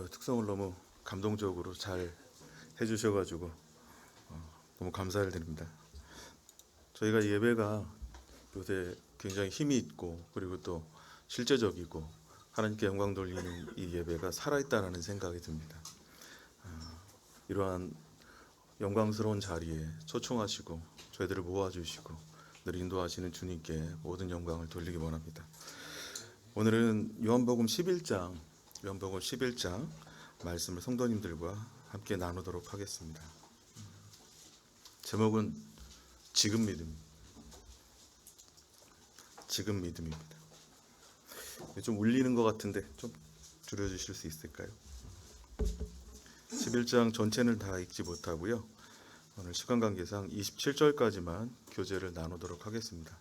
특성을 너무 감동적으로 잘 해주셔가지고 너무 감사를 드립니다. 저희가 예배가 요새 굉장히 힘이 있고 그리고 또 실제적이고 하나님께 영광 돌리는 이 예배가 살아있다라는 생각이 듭니다. 이러한 영광스러운 자리에 초청하시고 저희들을 모아주시고 늘 인도하시는 주님께 모든 영광을 돌리기 원합니다. 오늘은 요한복음 11장 말씀을 성도님들과 함께 나누도록 하겠습니다. 제목은 지금 믿음입니다. 좀 울리는 것 같은데 좀 줄여주실 수 있을까요? 11장 전체는 다 읽지 못하고요. 오늘 시간 관계상 27절까지만 교제를 나누도록 하겠습니다.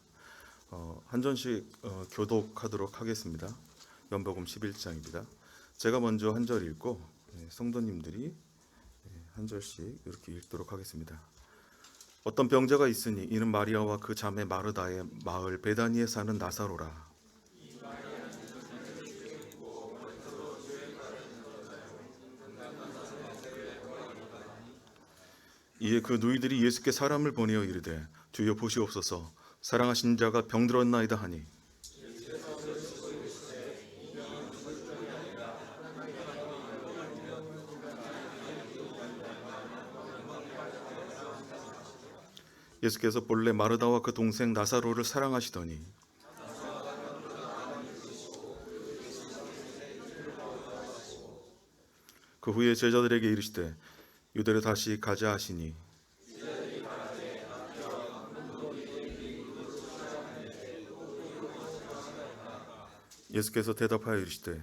한 전씩 교독하도록 하겠습니다. 요한복음 11장입니다. 제가 먼저 한 절 읽고 성도님들이 한 절씩 이렇게 읽도록 하겠습니다. 어떤 병자가 있으니 이는 마리아와 그 자매 마르다의 마을 베다니에 사는 나사로라. 이에 그 누이들이 예수께 사람을 보내어 이르되 주여 보시옵소서 사랑하신 자가 병들었나이다 하니 예수께서 본래 마르다와 그 동생 나사로를 사랑하시더니 그 후에 제자들에게 이르시되 유대로 다시 가자 하시니 예수께서 대답하여 이르시되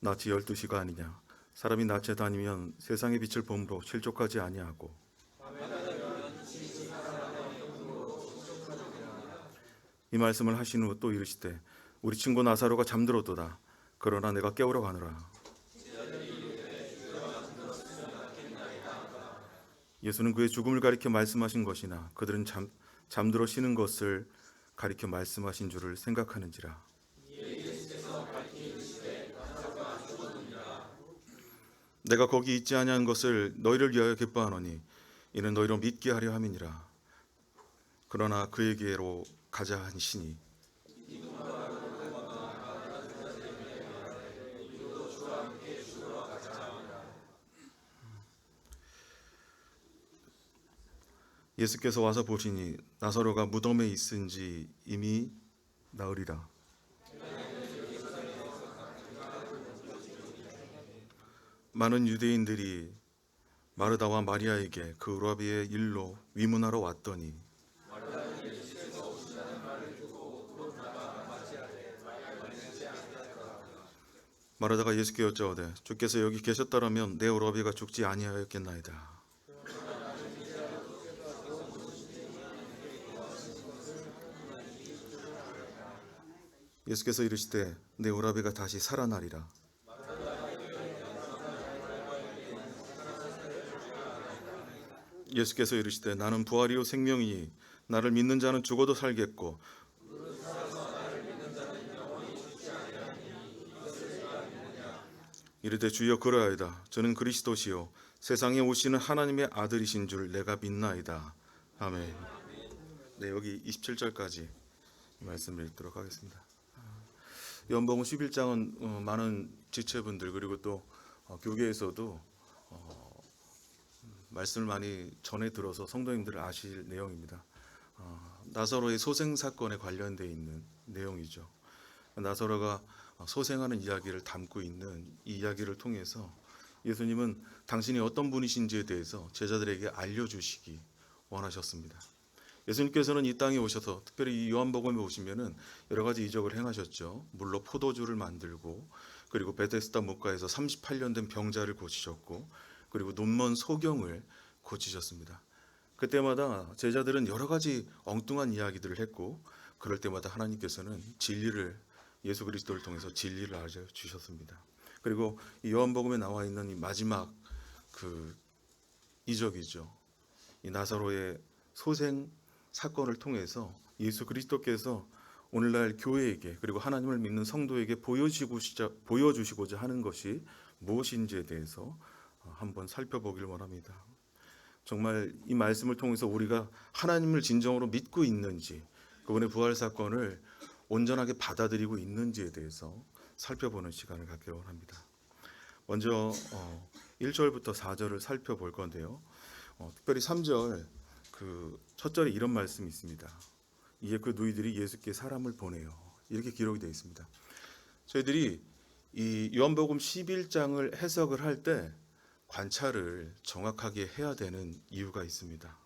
낯이 12시가 아니냐 사람이 낮에 다니면 세상의 빛을 본으로 실족하지 아니하고 이 말씀을 하신 후 또 이르시되 우리 친구 나사로가 잠들었도다 그러나 내가 깨우러 가노라. 예수는 그의 죽음을 가리켜 말씀하신 것이나 그들은 잠들어 쉬는 것을 가리켜 말씀하신 줄을 생각하는지라. 내가 거기 있지 아니한 것을 너희를 위하여 기뻐하노니 이는 너희로 믿게 하려 함이니라. 그러나 그에게로 가자 하시니 예수께서 와서 보시니 나사로가 무덤에 있은지 이미 나으리라. 많은 유대인들이 마르다와 마리아에게 그 오라비의 일로 위문하러 왔더니 마르다가 예수께 여짜오되 주께서 여기 계셨더라면 내 오라비가 죽지 아니하였겠나이다. 예수께서 이르시되 내 오라비가 다시 살아나리라. 예수께서 이르시되 나는 부활이요 생명이니 나를 믿는 자는 죽어도 살겠고 이르되 주여 그러하이다. 저는 그리스도시요 세상에 오시는 하나님의 아들이신 줄 내가 믿나이다. 아멘. 네, 여기 27절까지 말씀을 읽도록 하겠습니다. 요한복음 11장은 많은 지체분들 그리고 또 교계에서도 말씀을 많이 전해 들어서 성도님들 아실 내용입니다. 나사로의 소생 사건에 관련되어 있는 내용이죠. 나사로가 소생하는 이야기를 담고 있는 이 이야기를 통해서 예수님은 당신이 어떤 분이신지에 대해서 제자들에게 알려주시기 원하셨습니다. 예수님께서는 이 땅에 오셔서 특별히 이 요한복음에 오시면은 여러 가지 이적을 행하셨죠. 물로 포도주를 만들고 그리고 베데스다 목가에서 38년 된 병자를 고치셨고 그리고 눈먼 소경을 고치셨습니다. 그때마다 제자들은 여러 가지 엉뚱한 이야기들을 했고 그럴 때마다 하나님께서는 진리를 예수 그리스도를 통해서 진리를 알려주셨습니다. 그리고 이 요한복음에 나와 있는 이 마지막 그 이적이죠. 이 나사로의 소생 사건을 통해서 예수 그리스도께서 오늘날 교회에게 그리고 하나님을 믿는 성도에게 보여주시고자 하는 것이 무엇인지에 대해서 한번 살펴보길 원합니다. 정말 이 말씀을 통해서 우리가 하나님을 진정으로 믿고 있는지, 그분의 부활 사건을 온전하게 받아들이고 있는지에 대해서 살펴보는 시간을 갖기를 원합니다. 먼저 1절부터 4절을 살펴볼 건데요. 특별히 3절 첫 절에 이런 말씀이 있습니다. 이에 그 누이들이 예수께 사람을 보내요. 이렇게 기록이 되어 있습니다. 저희들이 이 요한복음 11장을 해석을 할 때 관찰을 정확하게 해야 되는 이유가 있습니다.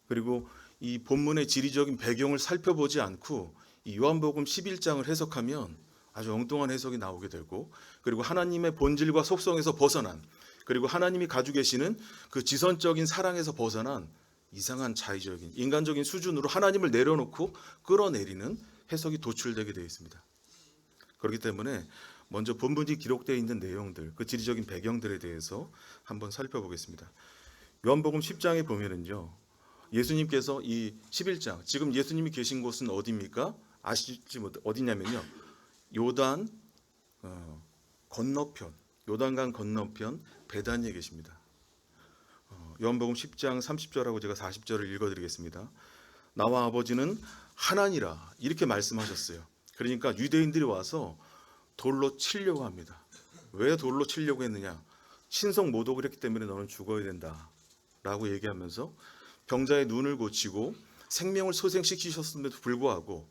그리고 이 본문의 지리적인 배경을 살펴보지 않고 이 요한복음 11장을 해석하면 아주 엉뚱한 해석이 나오게 되고, 그리고 하나님의 본질과 속성에서 벗어난, 그리고 하나님이 가지고 계시는 그 지선적인 사랑에서 벗어난 이상한 자의적인 인간적인 수준으로 하나님을 내려놓고 끌어내리는 해석이 도출되게 되어 있습니다. 그렇기 때문에 먼저 본문이 기록되어 있는 내용들, 그 지리적인 배경들에 대해서 한번 살펴보겠습니다. 요한복음 10장에 보면은요, 예수님께서 이 11장, 지금 예수님이 계신 곳은 어디입니까? 아시지 못 어디냐면요, 요단 건너편, 요단강 건너편 베다니에 계십니다. 요한복음 10장 30절하고 제가 40절을 읽어드리겠습니다. 나와 아버지는 하나니라, 이렇게 말씀하셨어요. 그러니까 유대인들이 와서 돌로 치려고 합니다. 왜 돌로 치려고 했느냐? 신성 모독을 했기 때문에 너는 죽어야 된다 라고 얘기하면서 병자의 눈을 고치고 생명을 소생시키셨음에도 불구하고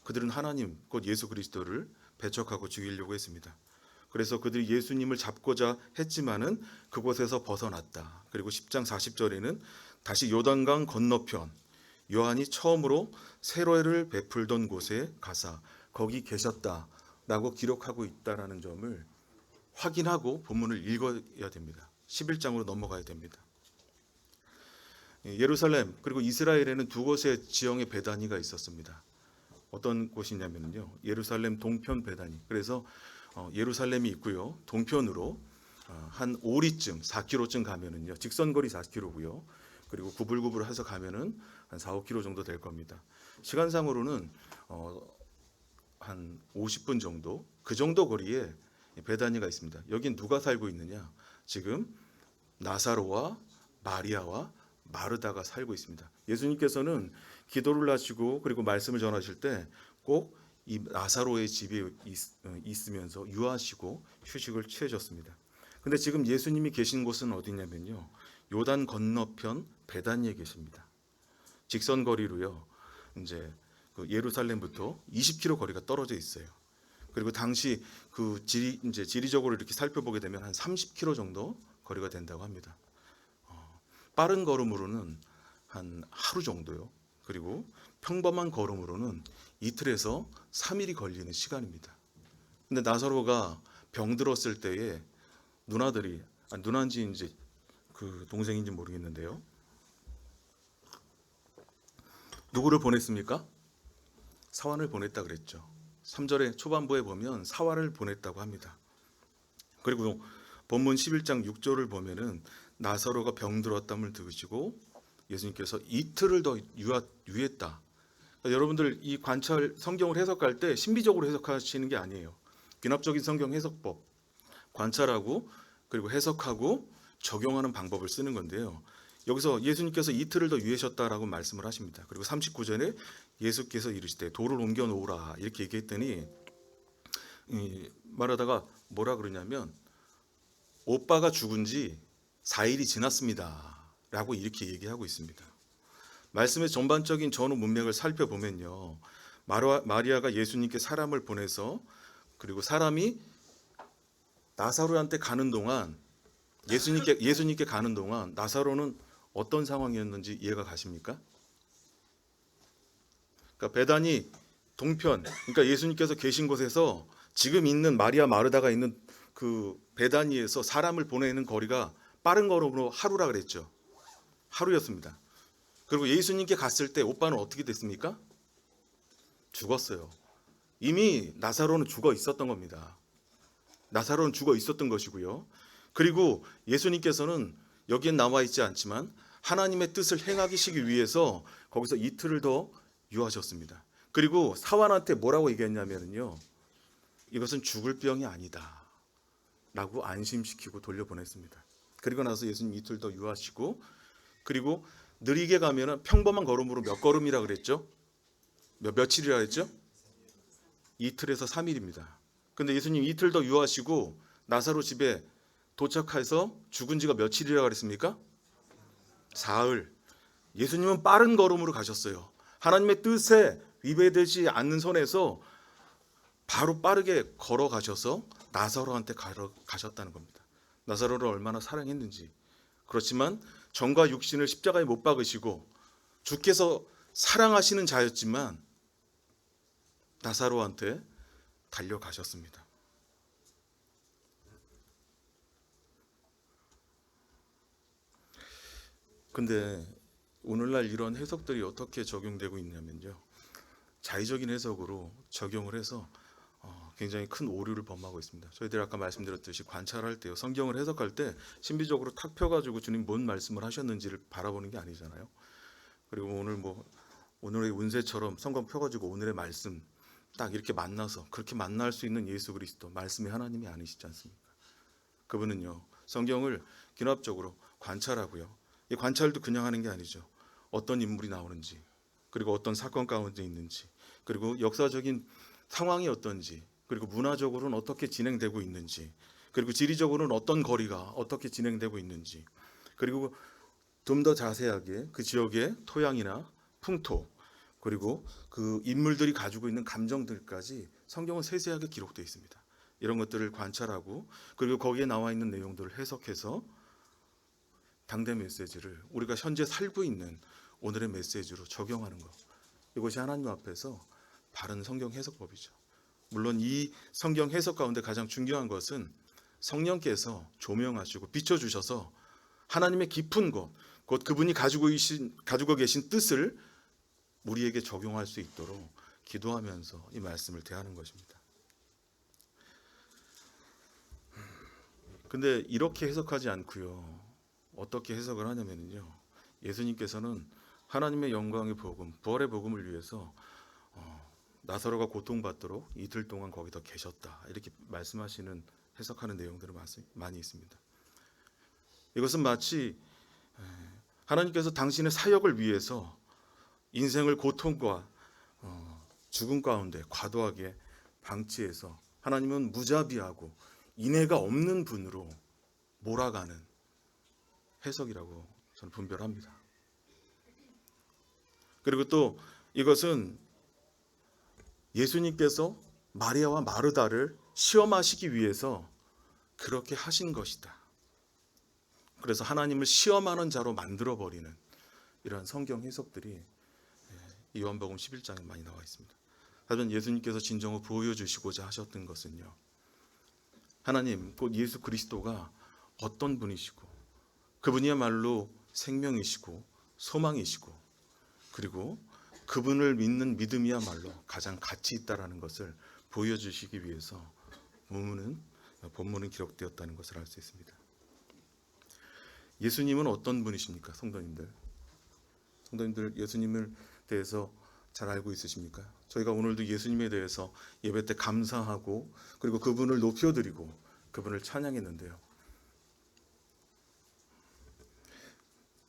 그들은 하나님 곧 예수 그리스도를 배척하고 죽이려고 했습니다. 그래서 그들이 예수님을 잡고자 했지만은 그곳에서 벗어났다. 그리고 10장 40절에는 다시 요단강 건너편 요한이 처음으로 세례를 베풀던 곳에 가사 거기 계셨다라고 기록하고 있다라는 점을 확인하고 본문을 읽어야 됩니다. 11장으로 넘어가야 됩니다. 예루살렘 그리고 이스라엘에는 두 곳의 지형의 베다니가 있었습니다. 어떤 곳이냐면요, 예루살렘 동편 베다니. 그래서 예루살렘이 있고요, 동편으로 한 5리쯤 4km쯤 가면은요, 직선거리 4km고요. 그리고 구불구불해서 가면은 한 4, 5km 정도 될 겁니다. 시간상으로는 한 50분 정도, 그 정도 거리에 베다니가 있습니다. 여긴 누가 살고 있느냐? 지금 나사로와 마리아와 마르다가 살고 있습니다. 예수님께서는 기도를 하시고 그리고 말씀을 전하실 때 꼭 이 나사로의 집에 있으면서 유하시고 휴식을 취하셨습니다. 근데 지금 예수님이 계신 곳은 어디냐면요, 요단 건너편 베다니에 계십니다. 직선 거리로요, 이제 예루살렘부터 20km 거리가 떨어져 있어요. 그리고 당시 그 지리적으로 이렇게 살펴보게 되면 한 30km 정도 거리가 된다고 합니다. 빠른 걸음으로는 한 하루 정도요. 그리고 평범한 걸음으로는 이틀에서 3일이 걸리는 시간입니다. 근데 나사로가 병들었을 때에 누나들이, 누나인지 이제 그 동생인지 모르겠는데요, 누구를 보냈습니까? 사환을 보냈다 그랬죠. 3절의 초반부에 보면 사환을 보냈다고 합니다. 그리고 본문 11장 6절을 보면은 나사로가 병들었담을 들으시고 예수님께서 이틀을 더 유했다. 그러니까 여러분들 이 관찰 성경을 해석할 때 신비적으로 해석하시는 게 아니에요. 귀납적인 성경 해석법, 관찰하고 그리고 해석하고 적용하는 방법을 쓰는 건데요. 여기서 예수님께서 이틀을 더 유하셨다라고 말씀을 하십니다. 그리고 39절에 예수께서 이르시되 돌을 옮겨 놓으라 이렇게 얘기했더니 말하다가 뭐라 그러냐면 오빠가 죽은 지 4일이 지났습니다 라고 이렇게 얘기하고 있습니다. 말씀의 전반적인 전후 문맥을 살펴보면요, 마리아가 예수님께 사람을 보내서 그리고 사람이 나사로한테 가는 동안 예수님께 가는 동안 나사로는 어떤 상황이었는지 이해가 가십니까? 그러니까 베다니 동편, 그러니까 예수님께서 계신 곳에서 지금 있는 마리아 마르다가 있는 그 베다니에서 사람을 보내는 거리가 빠른 걸음으로 하루라 그랬죠. 하루였습니다. 그리고 예수님께 갔을 때 오빠는 어떻게 됐습니까? 죽었어요. 이미 나사로는 죽어 있었던 겁니다. 나사로는 죽어 있었던 것이고요. 그리고 예수님께서는 여기엔 나와 있지 않지만 하나님의 뜻을 행하시기 위해서 거기서 이틀을 더 유하셨습니다. 그리고 사환한테 뭐라고 얘기했냐면요, 이것은 죽을 병이 아니다. 라고 안심시키고 돌려보냈습니다. 그리고 나서 예수님 이틀 더 유하시고, 그리고 느리게 가면은 평범한 걸음으로 몇 걸음이라 그랬죠? 며칠이라 그랬죠? 이틀에서 3일입니다. 근데 예수님 이틀 더 유하시고 나사로 집에 도착해서 죽은 지가 며칠이라 그랬습니까? 사흘. 예수님은 빠른 걸음으로 가셨어요. 하나님의 뜻에 위배되지 않는 선에서 바로 빠르게 걸어가셔서 나사로한테 가셨다는 겁니다. 나사로를 얼마나 사랑했는지. 그렇지만 정과 육신을 십자가에 못 박으시고 주께서 사랑하시는 자였지만 나사로한테 달려가셨습니다. 근데 오늘날 이런 해석들이 어떻게 적용되고 있냐면요, 자의적인 해석으로 적용을 해서 굉장히 큰 오류를 범하고 있습니다. 저희들이 아까 말씀드렸듯이 관찰할 때요, 성경을 해석할 때 신비적으로 탁 펴가지고 주님 뭔 말씀을 하셨는지를 바라보는 게 아니잖아요. 그리고 오늘의 운세처럼 성경 펴가지고 오늘의 말씀 딱 이렇게 만나서 그렇게 만날 수 있는 예수 그리스도 말씀의 하나님이 아니시지 않습니까? 그분은요, 성경을 기납적으로 관찰하고요, 이 관찰도 그냥 하는 게 아니죠. 어떤 인물이 나오는지, 그리고 어떤 사건 가운데 있는지, 그리고 역사적인 상황이 어떤지, 그리고 문화적으로는 어떻게 진행되고 있는지, 그리고 지리적으로는 어떤 거리가 어떻게 진행되고 있는지, 그리고 좀 더 자세하게 그 지역의 토양이나 풍토, 그리고 그 인물들이 가지고 있는 감정들까지 성경은 세세하게 기록되어 있습니다. 이런 것들을 관찰하고, 그리고 거기에 나와 있는 내용들을 해석해서 당대 메시지를 우리가 현재 살고 있는 오늘의 메시지로 적용하는 것, 이것이 하나님 앞에서 바른 성경 해석법이죠. 물론 이 성경 해석 가운데 가장 중요한 것은 성령께서 조명하시고 비춰주셔서 하나님의 깊은 것, 곧 그분이 가지고 계신 뜻을 우리에게 적용할 수 있도록 기도하면서 이 말씀을 대하는 것입니다. 근데 이렇게 해석하지 않고요, 어떻게 해석을 하냐면요, 예수님께서는 하나님의 영광의 복음, 부활의 복음을 위해서 나사로가 고통받도록 이틀 동안 거기서 계셨다, 이렇게 말씀하시는, 해석하는 내용들이 많이 있습니다. 이것은 마치 하나님께서 당신의 사역을 위해서 인생을 고통과 죽음 가운데 과도하게 방치해서 하나님은 무자비하고 인애가 없는 분으로 몰아가는 해석이라고 저는 분별합니다. 그리고 또 이것은 예수님께서 마리아와 마르다를 시험하시기 위해서 그렇게 하신 것이다. 그래서 하나님을 시험하는 자로 만들어버리는 이러한 성경 해석들이 요한복음 11장에 많이 나와 있습니다. 하지만 예수님께서 진정으로 보여주시고자 하셨던 것은요, 하나님 곧 예수 그리스도가 어떤 분이시고 그분이야말로 생명이시고 소망이시고, 그리고 그분을 믿는 믿음이야말로 가장 가치 있다라는 것을 보여주시기 위해서 본문은 기록되었다는 것을 알 수 있습니다. 예수님은 어떤 분이십니까? 성도님들 예수님을 대해서 잘 알고 있으십니까? 저희가 오늘도 예수님에 대해서 예배 때 감사하고, 그리고 그분을 높여드리고 그분을 찬양했는데요,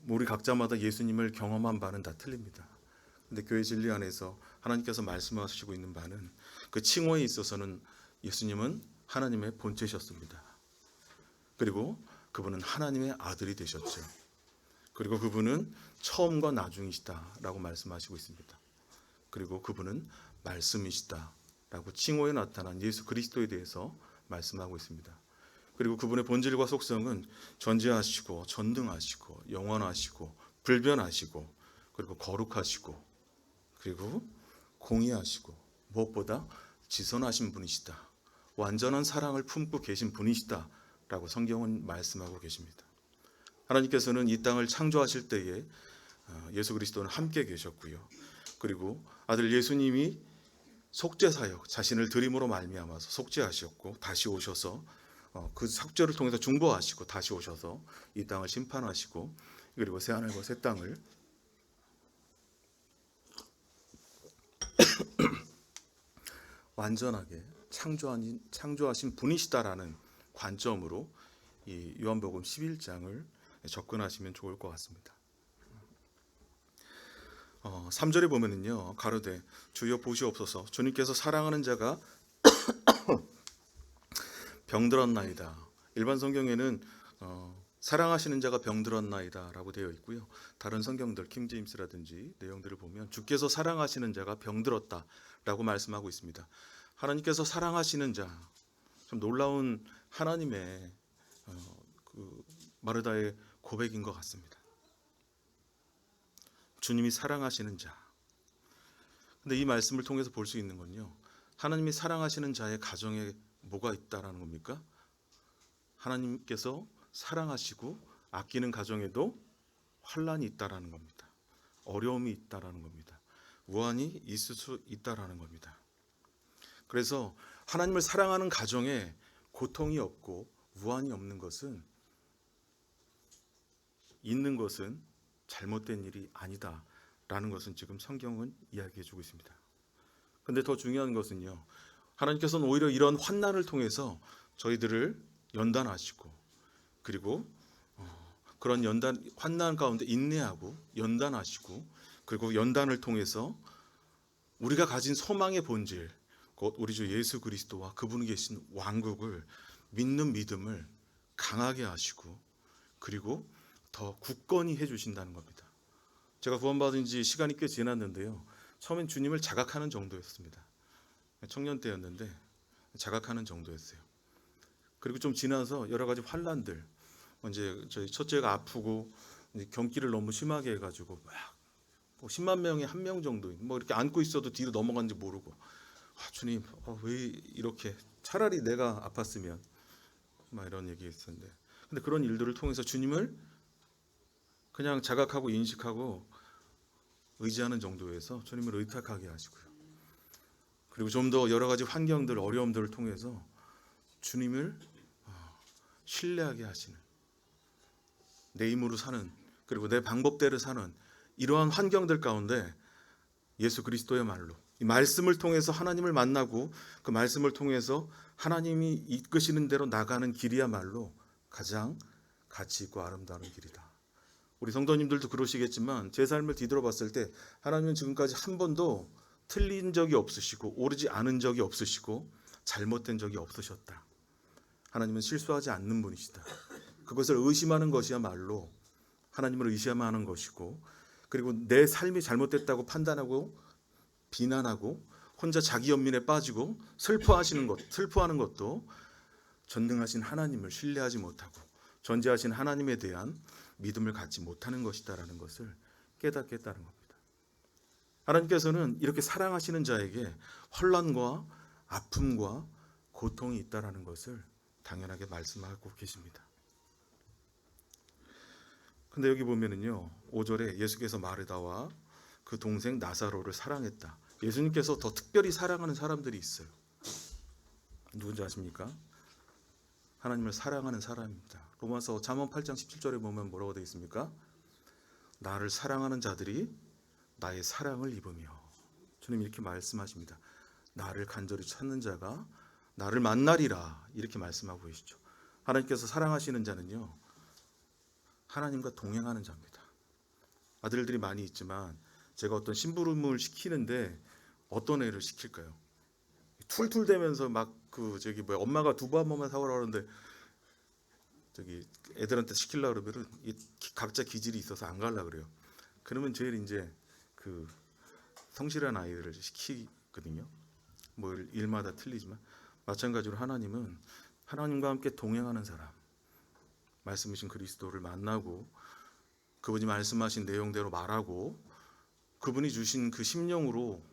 우리 각자마다 예수님을 경험한 바는 다 틀립니다. 근데 교회 진리 안에서 하나님께서 말씀하시고 있는 바는, 그 칭호에 있어서는 예수님은 하나님의 본체셨습니다. 그리고 그분은 하나님의 아들이 되셨죠. 그리고 그분은 처음과 나중이시다라고 말씀하시고 있습니다. 그리고 그분은 말씀이시다라고 칭호에 나타난 예수 그리스도에 대해서 말씀하고 있습니다. 그리고 그분의 본질과 속성은 전지하시고 전능하시고 영원하시고 불변하시고, 그리고 거룩하시고, 그리고 공의하시고, 무엇보다 지선하신 분이시다, 완전한 사랑을 품고 계신 분이시다 라고 성경은 말씀하고 계십니다. 하나님께서는 이 땅을 창조하실 때에 예수 그리스도는 함께 계셨고요, 그리고 아들 예수님이 속죄사역, 자신을 드림으로 말미암아서 속죄하셨고, 다시 오셔서 그 속죄를 통해서 중보하시고 다시 오셔서 이 땅을 심판하시고, 그리고 새하늘과 새 땅을 완전하게 창조하신 분이시다라는 관점으로 이 요한복음 11장을 접근하시면 좋을 것 같습니다. 3절에 보면은요, 가로되 주여 보시옵소서, 주님께서 사랑하는 자가 병들었나이다. 일반 성경에는 사랑하시는 자가 병들었나이다 라고 되어 있고요. 다른 성경들 킹제임스라든지 내용들을 보면 주께서 사랑하시는 자가 병들었다 라고 말씀하고 있습니다. 하나님께서 사랑하시는 자, 좀 놀라운 하나님의 그 마르다의 고백인 것 같습니다. 주님이 사랑하시는 자. 근데 이 말씀을 통해서 볼 수 있는 건요, 하나님이 사랑하시는 자의 가정에 뭐가 있다라는 겁니까? 하나님께서 사랑하시고 아끼는 가정에도 환난이 있다라는 겁니다. 어려움이 있다라는 겁니다. 우환이 있을 수 있다라는 겁니다. 그래서 하나님을 사랑하는 가정에 고통이 없고 우환이 없는 것은, 있는 것은 잘못된 일이 아니다라는 것은 지금 성경은 이야기해 주고 있습니다. 근데 더 중요한 것은요, 하나님께서는 오히려 이런 환난을 통해서 저희들을 연단하시고, 그리고 그런 환난 가운데 인내하고 연단하시고, 그리고 연단을 통해서 우리가 가진 소망의 본질, 곧 우리 주 예수 그리스도와 그분이 계신 왕국을 믿는 믿음을 강하게 하시고, 그리고 더 굳건히 해주신다는 겁니다. 제가 구원받은 지 시간이 꽤 지났는데요, 처음엔 주님을 자각하는 정도였습니다. 청년 때였는데 자각하는 정도였어요. 그리고 좀 지나서 여러 가지 환난들, 이제 저희 첫째가 아프고 경기를 너무 심하게 해가지고 막 10만 명에 1명 정도 뭐 이렇게 안고 있어도 뒤로 넘어간지 모르고, 주님 왜 이렇게, 차라리 내가 아팠으면, 막 이런 얘기했었는데, 근데 그런 일들을 통해서 주님을 그냥 자각하고 인식하고 의지하는 정도에서 주님을 의탁하게 하시고요. 그리고 좀 더 여러 가지 환경들, 어려움들을 통해서 주님을 신뢰하게 하시는, 내 힘으로 사는, 그리고 내 방법대로 사는 이러한 환경들 가운데 예수 그리스도의 말로, 이 말씀을 통해서 하나님을 만나고 그 말씀을 통해서 하나님이 이끄시는 대로 나가는 길이야말로 가장 가치 있고 아름다운 길이다. 우리 성도님들도 그러시겠지만 제 삶을 뒤돌아봤을 때 하나님은 지금까지 한 번도 틀린 적이 없으시고 오르지 않은 적이 없으시고 잘못된 적이 없으셨다. 하나님은 실수하지 않는 분이시다. 그것을 의심하는 것이야말로 하나님을 의심하는 것이고, 그리고 내 삶이 잘못됐다고 판단하고 비난하고 혼자 자기 연민에 빠지고 슬퍼하는 것도 전능하신 하나님을 신뢰하지 못하고 전지하신 하나님에 대한 믿음을 갖지 못하는 것이다라는 것을 깨닫겠다는 겁니다. 하나님께서는 이렇게 사랑하시는 자에게 환난과 아픔과 고통이 있다라는 것을 당연하게 말씀하고 계십니다. 근데 여기 보면은요, 5절에 예수께서 마르다와 그 동생 나사로를 사랑했다. 예수님께서 더 특별히 사랑하는 사람들이 있어요. 누군지 아십니까? 하나님을 사랑하는 사람입니다. 로마서 잠언 8장 17절에 보면 뭐라고 되어 있습니까? 나를 사랑하는 자들이 나의 사랑을 입으며, 주님 이렇게 말씀하십니다. 나를 간절히 찾는 자가 나를 만나리라, 이렇게 말씀하고 계시죠. 하나님께서 사랑하시는 자는요, 하나님과 동행하는 자입니다. 아들들이 많이 있지만 제가 어떤 심부름을 시키는데 어떤 애를 시킬까요? 툴툴대면서 막 엄마가 두부 한 번만 사오라 그러는데 애들한테 시키려고 그러면은 각자 기질이 있어서 안 갈라 그래요. 그러면 제일 이제 성실한 아이들을 시키거든요. 뭐 일마다 틀리지만 마찬가지로 하나님은 하나님과 함께 동행하는 사람, 말씀이신 그리스도를 만나고 그분이 말씀하신 내용대로 말하고 그분이 주신 그 심령으로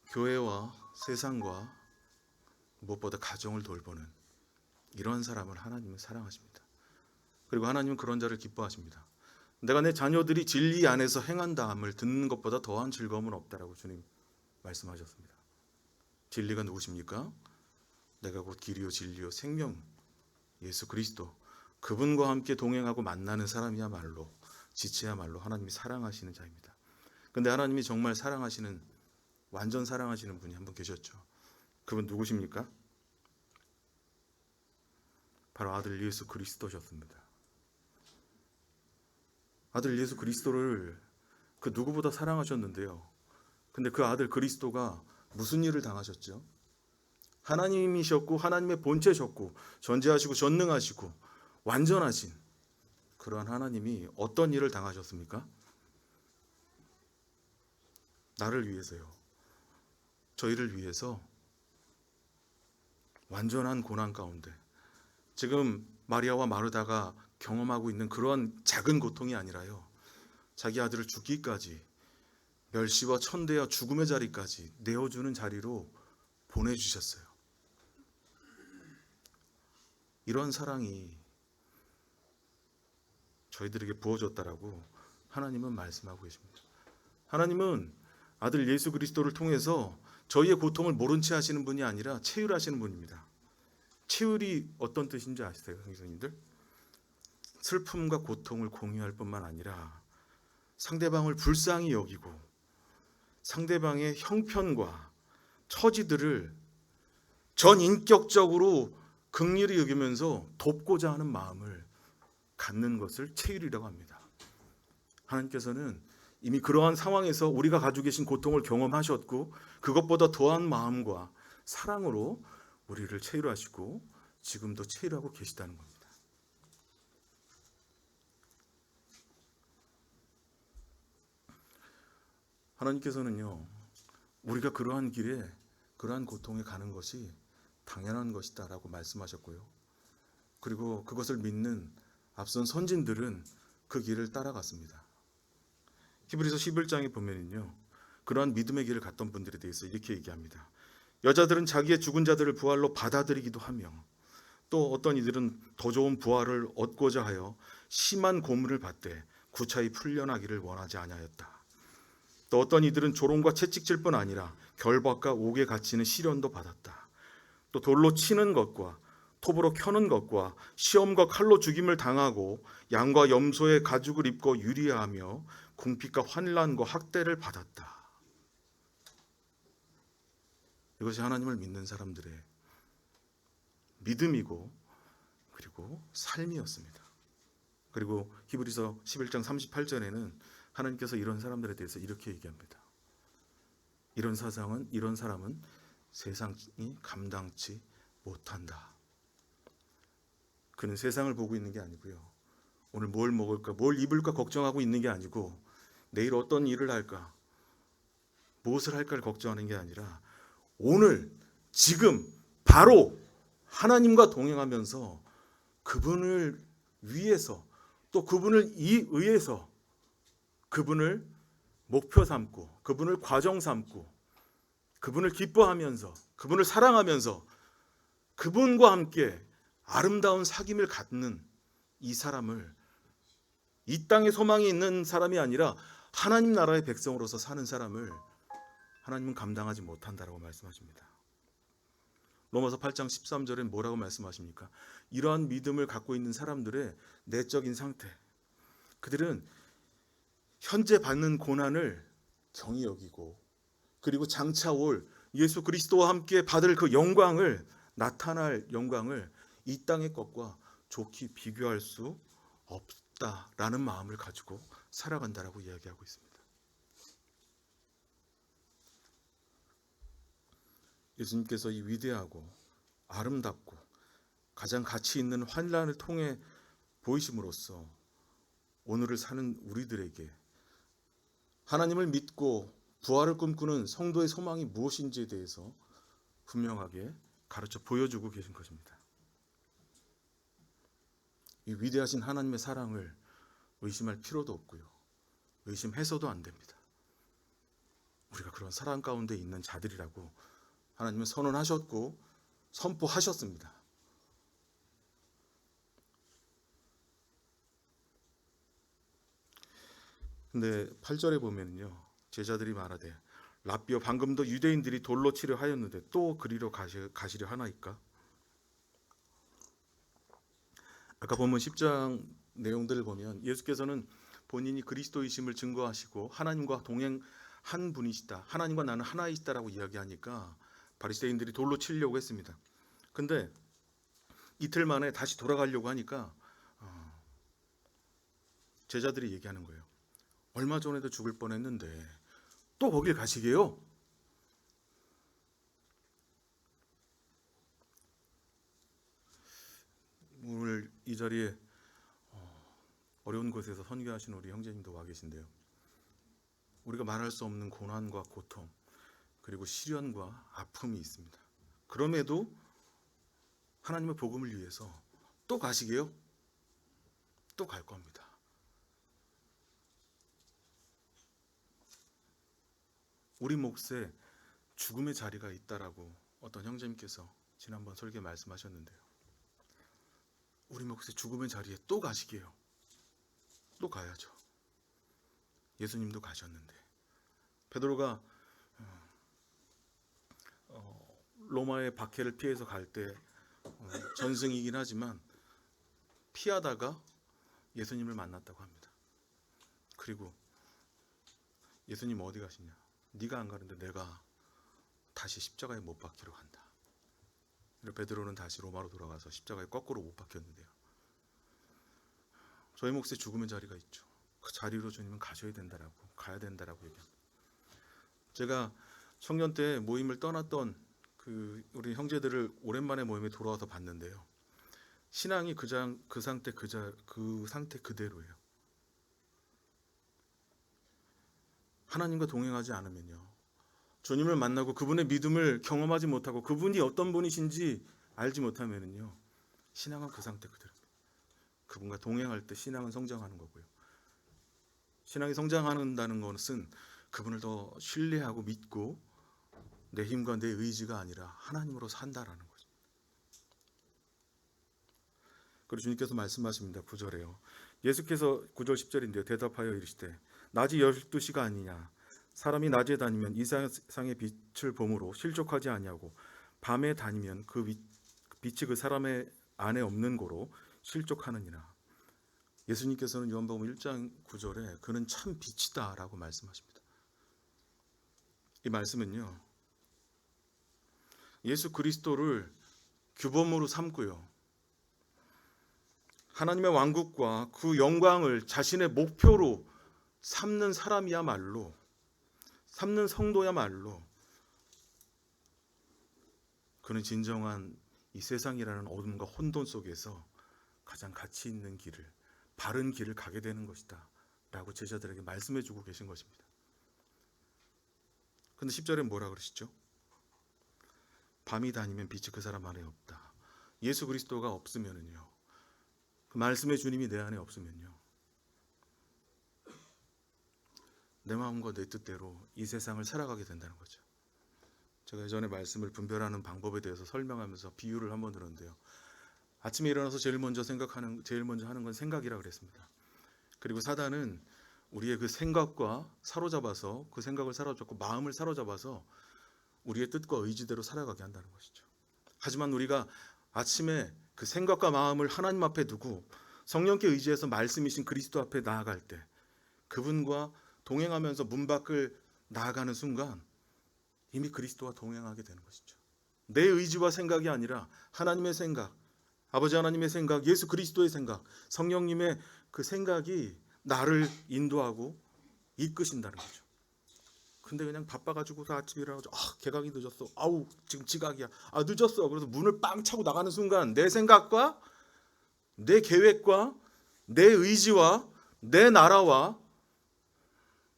교회와 세상과 무엇보다 가정을 돌보는 이러한 사람을 하나님은 사랑하십니다. 그리고 하나님은 그런 자를 기뻐하십니다. 내가 내 자녀들이 진리 안에서 행한다함을 듣는 것보다 더한 즐거움은 없다라고 주님 말씀하셨습니다. 진리가 누구십니까? 내가 곧 길이요 진리요 생명, 예수 그리스도, 그분과 함께 동행하고 만나는 사람이야말로, 지체야말로 하나님이 사랑하시는 자입니다. 근데 하나님이 정말 사랑하시는, 완전 사랑하시는 분이 한 분 계셨죠. 그분 누구십니까? 바로 아들 예수 그리스도셨습니다. 아들 예수 그리스도를 그 누구보다 사랑하셨는데요. 근데 그 아들 그리스도가 무슨 일을 당하셨죠? 하나님이셨고 하나님의 본체셨고 전지하시고 전능하시고 완전하신 그러한 하나님이 어떤 일을 당하셨습니까? 나를 위해서요. 저희를 위해서 완전한 고난 가운데 지금 마리아와 마르다가 경험하고 있는 그런 작은 고통이 아니라요. 자기 아들을 죽기까지 멸시와 천대와 죽음의 자리까지 내어주는 자리로 보내주셨어요. 이런 사랑이 저희들에게 부어졌다라고 하나님은 말씀하고 계십니다. 하나님은 아들 예수 그리스도를 통해서 저희의 고통을 모른 채 하시는 분이 아니라 체휼하시는 분입니다. 체휼이 어떤 뜻인지 아시세요, 형제님들? 슬픔과 고통을 공유할 뿐만 아니라 상대방을 불쌍히 여기고 상대방의 형편과 처지들을 전인격적으로 긍휼히 여기면서 돕고자 하는 마음을 갖는 것을 체휼이라고 합니다. 하나님께서는 이미 그러한 상황에서 우리가 가지고 계신 고통을 경험하셨고 그것보다 더한 마음과 사랑으로 우리를 체휼하시고 지금도 체휼하고 계시다는 겁니다. 하나님께서는요, 우리가 그러한 길에 그러한 고통에 가는 것이 당연한 것이다 라고 말씀하셨고요. 그리고 그것을 믿는 앞선 선진들은 그 길을 따라갔습니다. 히브리서 11장에 보면은요, 그러한 믿음의 길을 갔던 분들에 대해서 이렇게 얘기합니다. 여자들은 자기의 죽은 자들을 부활로 받아들이기도 하며 또 어떤 이들은 더 좋은 부활을 얻고자 하여 심한 고문을 받되 구차히 풀려나기를 원하지 아니하였다. 또 어떤 이들은 조롱과 채찍질 뿐 아니라 결박과 옥에 갇히는 시련도 받았다. 또 돌로 치는 것과 톱으로 켜는 것과 시험과 칼로 죽임을 당하고 양과 염소의 가죽을 입고 유리하며 궁핍과 환난과 학대를 받았다. 이것이 하나님을 믿는 사람들의 믿음이고 그리고 삶이었습니다. 그리고 히브리서 11장 38절에는 하나님께서 이런 사람들에 대해서 이렇게 얘기합니다. 이런 사람은 세상이 감당치 못한다. 그는 세상을 보고 있는 게 아니고요. 오늘 뭘 먹을까, 뭘 입을까 걱정하고 있는 게 아니고 내일 어떤 일을 할까, 무엇을 할까를 걱정하는 게 아니라 오늘, 지금, 바로 하나님과 동행하면서 그분을 위해서 또 그분을 의해서 그분을 목표 삼고 그분을 과정 삼고 그분을 기뻐하면서 그분을 사랑하면서 그분과 함께 아름다운 사귐을 갖는 이 사람을 이 땅에 소망이 있는 사람이 아니라 하나님 나라의 백성으로서 사는 사람을 하나님은 감당하지 못한다라고 말씀하십니다. 로마서 8장 13절엔 뭐라고 말씀하십니까? 이러한 믿음을 갖고 있는 사람들의 내적인 상태, 그들은 현재 받는 고난을 경히 여기고 그리고 장차 올 예수 그리스도와 함께 받을 그 영광을, 나타날 영광을 이 땅의 것과 좋게 비교할 수 없다라는 마음을 가지고 살아간다라고 이야기하고 있습니다. 예수님께서 이 위대하고 아름답고 가장 가치 있는 환난을 통해 보이심으로써 오늘을 사는 우리들에게 하나님을 믿고 부활을 꿈꾸는 성도의 소망이 무엇인지에 대해서 분명하게 가르쳐 보여주고 계신 것입니다. 이 위대하신 하나님의 사랑을 의심할 필요도 없고요. 의심해서도 안 됩니다. 우리가 그런 사랑 가운데 있는 자들이라고 하나님은 선언하셨고 선포하셨습니다. 근데 8절에 보면요, 제자들이 말하되 랍비여, 방금도 유대인들이 돌로 치려 하였는데 또 그리로 가시려 하나이까? 아까 본문 10장 내용들을 보면 예수께서는 본인이 그리스도이심을 증거하시고 하나님과 동행한 분이시다, 하나님과 나는 하나이시다라고 이야기하니까 바리새인들이 돌로 치려고 했습니다. 근데 이틀 만에 다시 돌아가려고 하니까 제자들이 얘기하는 거예요. 얼마 전에도 죽을 뻔했는데 또 거길 가시게요? 오늘 이 자리에 어려운 곳에서 선교하신 우리 형제님도 와 계신데요. 우리가 말할 수 없는 고난과 고통, 그리고 시련과 아픔이 있습니다. 그럼에도 하나님의 복음을 위해서 또 가시게요? 또 갈 겁니다. 우리 몫에 죽음의 자리가 있다라고 어떤 형제님께서 지난번 설교에 말씀하셨는데요. 우리 몫에 죽음의 자리에 또 가시게요? 또 가야죠. 예수님도 가셨는데. 베드로가 로마의 박해를 피해서 갈 때 전승이긴 하지만 피하다가 예수님을 만났다고 합니다. 그리고 예수님 어디 가시냐? 네가 안 가는데 내가 다시 십자가에 못 박히러 간다. 베드로는 다시 로마로 돌아가서 십자가에 거꾸로 못 박혔는데요. 저희 몫에 죽음의 자리가 있죠. 그 자리로 주님은 가셔야 된다라고, 가야 된다라고 얘기합니다. 제가 청년 때 모임을 떠났던 우리 형제들을 오랜만에 모임에 돌아와서 봤는데요. 신앙이 그 상태 그대로예요. 하나님과 동행하지 않으면요, 주님을 만나고 그분의 믿음을 경험하지 못하고 그분이 어떤 분이신지 알지 못하면요, 신앙은 그 상태 그대로입니다. 그분과 동행할 때 신앙은 성장하는 거고요. 신앙이 성장한다는 것은 그분을 더 신뢰하고 믿고 내 힘과 내 의지가 아니라 하나님으로 산다라는 거죠. 그리고 주님께서 말씀하십니다. 9절에요. 예수께서 9절 10절인데요. 대답하여 이르시되 낮이 12시가 아니냐. 사람이 낮에 다니면 이 세상의 빛을 보므로 실족하지 아니하고 밤에 다니면 그 빛이 그 사람의 안에 없는 고로 실족하느니라. 예수님께서는 요한복음 1장 9절에 그는 참 빛이다 라고 말씀하십니다. 이 말씀은요, 예수 그리스도를 규범으로 삼고요, 하나님의 왕국과 그 영광을 자신의 목표로 삼는 사람이야말로, 삼는 성도야말로 그는 진정한 이 세상이라는 어둠과 혼돈 속에서 가장 가치 있는 길을, 바른 길을 가게 되는 것이다 라고 제자들에게 말씀해 주고 계신 것입니다. 근데 10절에 뭐라 그러시죠? 밤이 다니면 빛이 그 사람 안에 없다. 예수 그리스도가 없으면은요, 그 말씀의 주님이 내 안에 없으면요, 내 마음과 내 뜻대로 이 세상을 살아가게 된다는 거죠. 제가 예전에 말씀을 분별하는 방법에 대해서 설명하면서 비유를 한번 들었는데요. 아침에 일어나서 제일 먼저 하는 건 생각이라 그랬습니다. 그리고 사단은 우리의 그 생각과 사로잡아서, 그 생각을 사로잡고 마음을 사로잡아서 우리의 뜻과 의지대로 살아가게 한다는 것이죠. 하지만 우리가 아침에 그 생각과 마음을 하나님 앞에 두고 성령께 의지해서 말씀이신 그리스도 앞에 나아갈 때, 그분과 동행하면서 문 밖을 나아가는 순간 이미 그리스도와 동행하게 되는 것이죠. 내 의지와 생각이 아니라 하나님의 생각, 아버지 하나님의 생각, 예수 그리스도의 생각, 성령님의 그 생각이 나를 인도하고 이끄신다는 거죠. 근데 그냥 바빠가지고서 아침에 일어나서 개강이 늦었어. 아우 지금 지각이야. 늦었어. 그래서 문을 빵 차고 나가는 순간 내 생각과 내 계획과 내 의지와 내 나라와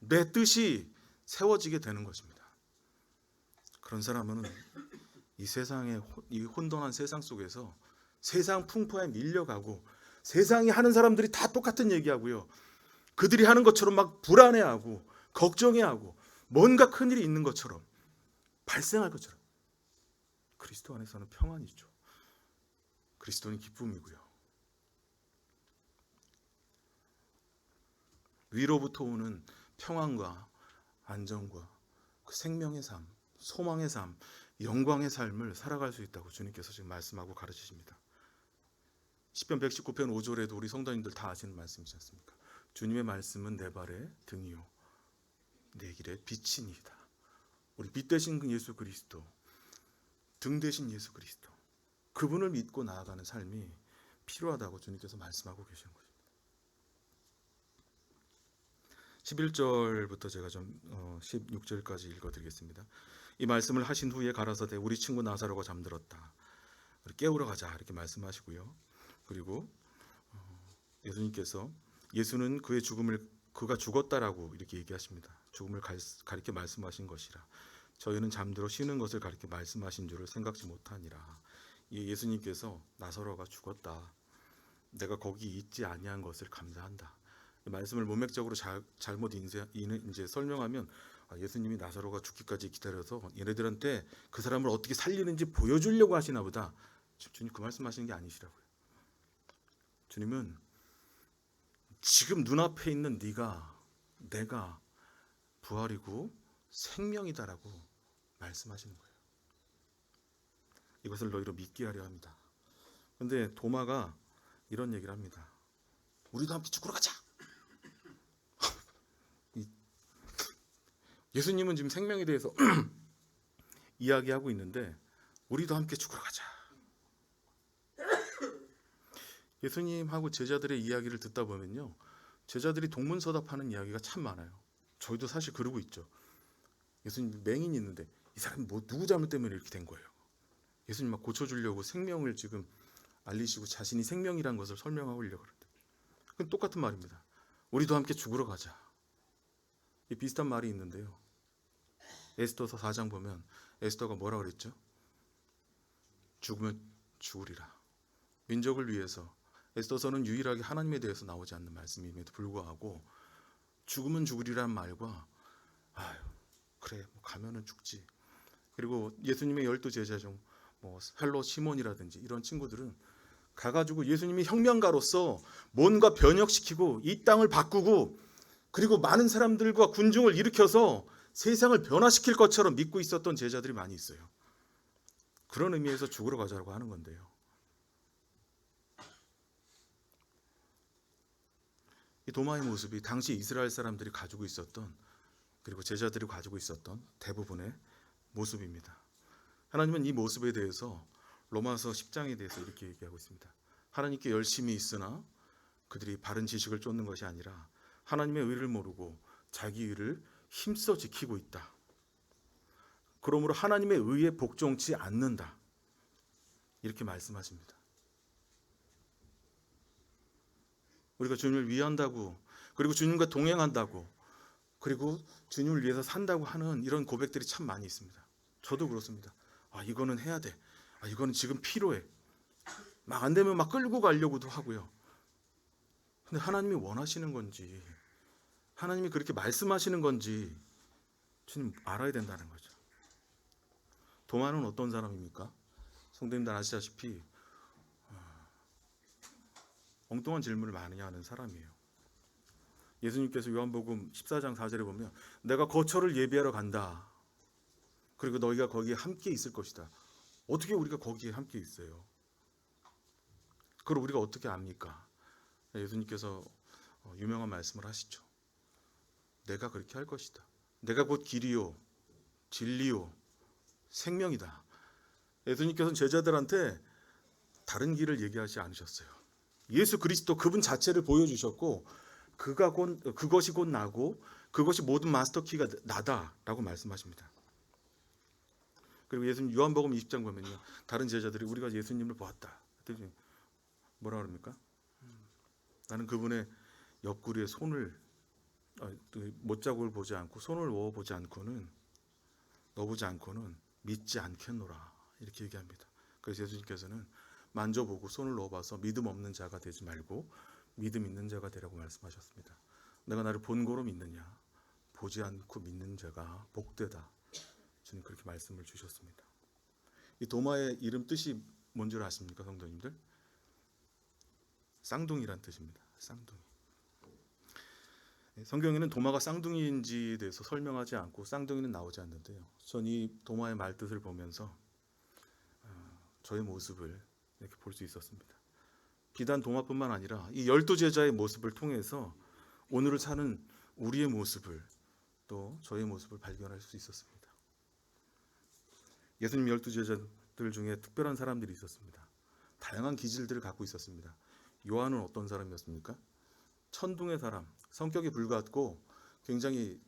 내 뜻이 세워지게 되는 것입니다. 그런 사람은 이 세상의 이 혼돈한 세상 속에서 세상 풍파에 밀려가고, 세상이 하는 사람들이 다 똑같은 얘기하고요, 그들이 하는 것처럼 막 불안해하고 걱정해하고 뭔가 큰일이 있는 것처럼, 발생할 것처럼, 그리스도 안에서는 평안이죠. 그리스도는 기쁨이고요. 위로부터 오는 평안과 안정과 그 생명의 삶, 소망의 삶, 영광의 삶을 살아갈 수 있다고 주님께서 지금 말씀하고 가르치십니다. 시편 119편 5절에도 우리 성도님들 다 아시는 말씀이지 않습니까? 주님의 말씀은 내 발의 등이요 내 길의 빛이니이다. 우리 빛 대신 예수 그리스도, 등 대신 예수 그리스도, 그분을 믿고 나아가는 삶이 필요하다고 주님께서 말씀하고 계시는 거죠. 11절부터 제가 좀 16절까지 읽어드리겠습니다. 이 말씀을 하신 후에 가라사대 우리 친구 나사로가 잠들었다. 깨우러 가자 이렇게 말씀하시고요. 그리고 예수님께서 예수는 그의 죽음을 그가 죽었다라고 이렇게 얘기하십니다. 죽음을 가리켜 말씀하신 것이라. 저희는 잠들어 쉬는 것을 가리켜 말씀하신 줄을 생각지 못하니라. 예수님께서 나사로가 죽었다. 내가 거기 있지 아니한 것을 감사한다. 이 말씀을 문맥적으로 잘못 이제 설명하면 예수님이 나사로가 죽기까지 기다려서 얘네들한테 그 사람을 어떻게 살리는지 보여주려고 하시나 보다. 주님 그 말씀하시는 게 아니시라고요. 주님은 지금 눈앞에 있는 네가 내가 부활이고 생명이다라고 말씀하시는 거예요. 이것을 너희로 믿게 하려 합니다. 그런데 도마가 이런 얘기를 합니다. 우리도 함께 죽으러 가자. 예수님은 지금 생명에 대해서 이야기하고 있는데 우리도 함께 죽으러 가자. 예수님하고 제자들의 이야기를 듣다 보면요, 제자들이 동문서답하는 이야기가 참 많아요. 저희도 사실 그러고 있죠. 예수님 맹인이 있는데 이 사람이 뭐 누구 잘못 때문에 이렇게 된 거예요. 예수님 막 고쳐주려고 생명을 지금 알리시고 자신이 생명이란 것을 설명하려고 그러는데 그건 똑같은 말입니다. 우리도 함께 죽으러 가자. 이 비슷한 말이 있는데요. 에스더서 4장 보면 에스더가 뭐라 그랬죠? 죽으면 죽으리라. 민족을 위해서 에스더서는 유일하게 하나님에 대해서 나오지 않는 말씀임에도 불구하고 죽으면 죽으리란 말과 아유 그래 뭐 가면은 죽지. 그리고 예수님의 12 제자 중 뭐 헬로 시몬이라든지 이런 친구들은 가가지고 예수님이 혁명가로서 뭔가 변혁시키고 이 땅을 바꾸고 그리고 많은 사람들과 군중을 일으켜서 세상을 변화시킬 것처럼 믿고 있었던 제자들이 많이 있어요. 그런 의미에서 죽으러 가자고 하는 건데요. 이 도마의 모습이 당시 이스라엘 사람들이 가지고 있었던 그리고 제자들이 가지고 있었던 대부분의 모습입니다. 하나님은 이 모습에 대해서 로마서 10장에 대해서 이렇게 얘기하고 있습니다. 하나님께 열심히 있으나 그들이 바른 지식을 쫓는 것이 아니라 하나님의 의를 모르고 자기 의를 힘써 지키고 있다. 그러므로 하나님의 의에 복종치 않는다. 이렇게 말씀하십니다. 우리가 주님을 위한다고 그리고 주님과 동행한다고 그리고 주님을 위해서 산다고 하는 이런 고백들이 참 많이 있습니다. 저도 그렇습니다. 이거는 해야 돼. 이거는 지금 필요해. 막 안 되면 막 끌고 가려고도 하고요. 근데 하나님이 원하시는 건지 하나님이 그렇게 말씀하시는 건지 주님 알아야 된다는 거죠. 도마는 어떤 사람입니까? 성도님들 아시다시피 엉뚱한 질문을 많이 하는 사람이에요. 예수님께서 요한복음 14장 4절에 보면 내가 거처를 예비하러 간다. 그리고 너희가 거기에 함께 있을 것이다. 어떻게 우리가 거기에 함께 있어요? 그걸 우리가 어떻게 압니까? 예수님께서 유명한 말씀을 하시죠. 내가 그렇게 할 것이다. 내가 곧 길이요 진리요 생명이다. 예수님께서는 제자들한테 다른 길을 얘기하지 않으셨어요. 예수 그리스도 그분 자체를 보여주셨고 그것이 곧 나고 그것이 모든 마스터키가 나다라고 말씀하십니다. 그리고 예수님 요한복음 20장 보면요. 다른 제자들이 우리가 예수님을 보았다. 그랬더니 뭐라 그럽니까? 나는 그분의 옆구리에 손을 못자국을 보지 않고 손을 넣어보지 않고는 믿지 않겠노라. 이렇게 얘기합니다. 그래서 예수님께서는 만져보고 손을 넣어봐서 믿음 없는 자가 되지 말고 믿음 있는 자가 되라고 말씀하셨습니다. 내가 나를 본고로 믿느냐 보지 않고 믿는 자가 복되다. 주님 그렇게 말씀을 주셨습니다. 이 도마의 이름 뜻이 뭔 줄 아십니까 성도님들? 쌍둥이란 뜻입니다. 쌍둥이. 성경에는 도마가 쌍둥이인지에 대해서 설명하지 않고 쌍둥이는 나오지 않는데요. 전 이 도마의 말뜻을 보면서 저의 모습을 이렇게 볼 수 있었습니다. 비단 도마뿐만 아니라 이 12제자의 모습을 통해서 오늘을 사는 우리의 모습을 또 저의 모습을 발견할 수 있었습니다. 예수님 12제자들 중에 특별한 사람들이 있었습니다. 다양한 기질들을 갖고 있었습니다. 요한은 어떤 사람이었습니까? 천둥의 사람, 성격이 불같고 굉장히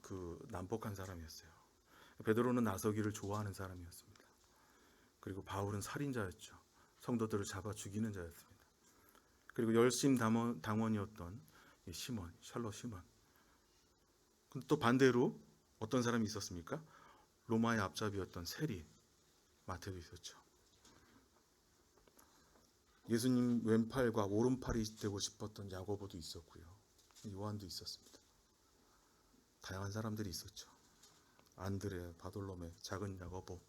난폭한 사람이었어요. 베드로는 나서기를 좋아하는 사람이었습니다. 그리고 바울은 살인자였죠. 성도들을 잡아 죽이는 자였습니다. 그리고 열심 당원이었던 시몬, 샬롯 시몬. 근데 또 반대로 어떤 사람이 있었습니까? 로마의 앞잡이였던 세리, 마태도 있었죠. 예수님 왼팔과 오른팔이 되고 싶었던 야고보도 있었고요. 요한도 있었습니다. 다양한 사람들이 있었죠. 안드레, 바돌로메, 작은 야고보,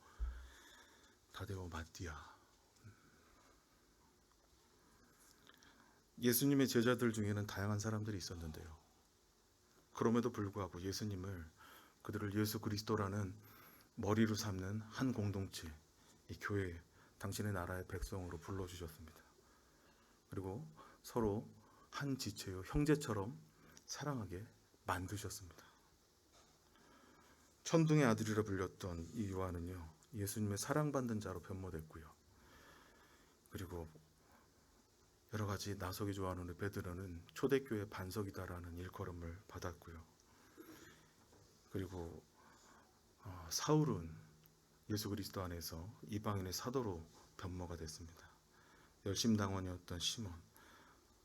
다데오, 마띠아. 예수님의 제자들 중에는 다양한 사람들이 있었는데요. 그럼에도 불구하고 예수님을 그들을 예수 그리스도라는 머리로 삼는 한 공동체, 이 교회, 당신의 나라의 백성으로 불러주셨습니다. 그리고 서로 한 지체요, 형제처럼 사랑하게 만드셨습니다. 천둥의 아들이라 불렸던 이 요한은요, 예수님의 사랑받는 자로 변모됐고요. 그리고 여러 가지 나서기 좋아하는 우리 베드로는 초대교회 반석이다라는 일컬음을 받았고요. 그리고 사울은 예수 그리스도 안에서 이방인의 사도로 변모가 됐습니다. 열심당원이었던 시몬,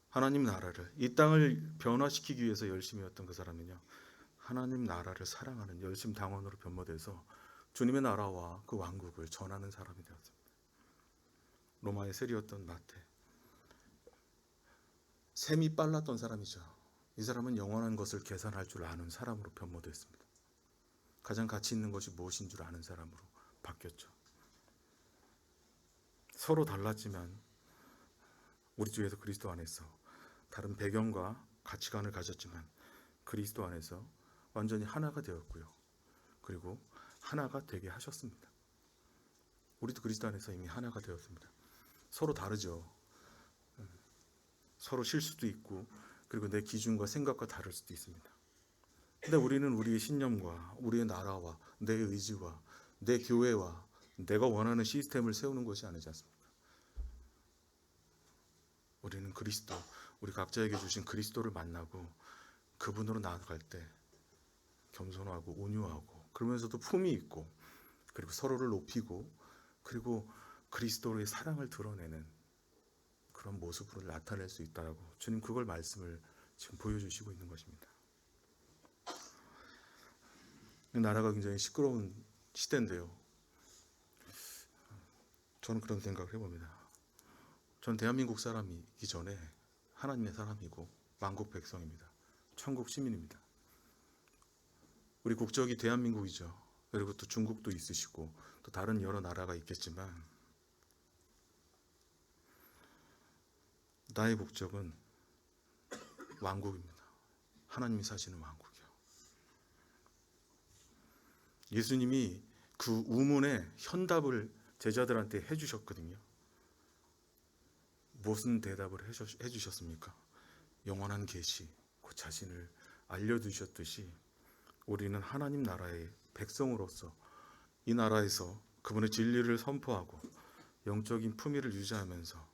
하나님 나라를, 이 땅을 변화시키기 위해서 열심히 했던 그 사람은요, 하나님 나라를 사랑하는 열심당원으로 변모돼서 주님의 나라와 그 왕국을 전하는 사람이 되었습니다. 로마의 세리였던 마태, 셈이 빨랐던 사람이죠. 이 사람은 영원한 것을 계산할 줄 아는 사람으로 변모됐습니다. 가장 가치 있는 것이 무엇인 줄 아는 사람으로 바뀌었죠. 서로 달랐지만 우리 주 예수 그리스도 안에서 다른 배경과 가치관을 가졌지만 그리스도 안에서 완전히 하나가 되었고요. 그리고 하나가 되게 하셨습니다. 우리도 그리스도 안에서 이미 하나가 되었습니다. 서로 다르죠. 서로 실수도 있고, 그리고 내 기준과 생각과 다를 수도 있습니다. 근데 우리는 우리의 신념과 우리의 나라와 내 의지와 내 교회와 내가 원하는 시스템을 세우는 것이 아니지 않습니까? 우리는 그리스도, 우리 각자에게 주신 그리스도를 만나고 그분으로 나아갈 때 겸손하고 온유하고, 그러면서도 품이 있고, 그리고 서로를 높이고, 그리고 그리스도의 사랑을 드러내는 그런 모습으로 나타낼 수 있다고 주님 그걸 말씀을 지금 보여주시고 있는 것입니다. 나라가 굉장히 시끄러운 시대인데요. 저는 그런 생각을 해봅니다. 저는 대한민국 사람이기 전에 하나님의 사람이고 만국 백성입니다. 천국 시민입니다. 우리 국적이 대한민국이죠. 그리고 또 중국도 있으시고 또 다른 여러 나라가 있겠지만 나의 국적은 왕국입니다. 하나님이 사시는 왕국이요. 예수님이 그 우문의 현답을 제자들한테 해주셨거든요. 무슨 대답을 해주셨습니까? 영원한 계시, 그 자신을 알려주셨듯이 우리는 하나님 나라의 백성으로서 이 나라에서 그분의 진리를 선포하고 영적인 품위를 유지하면서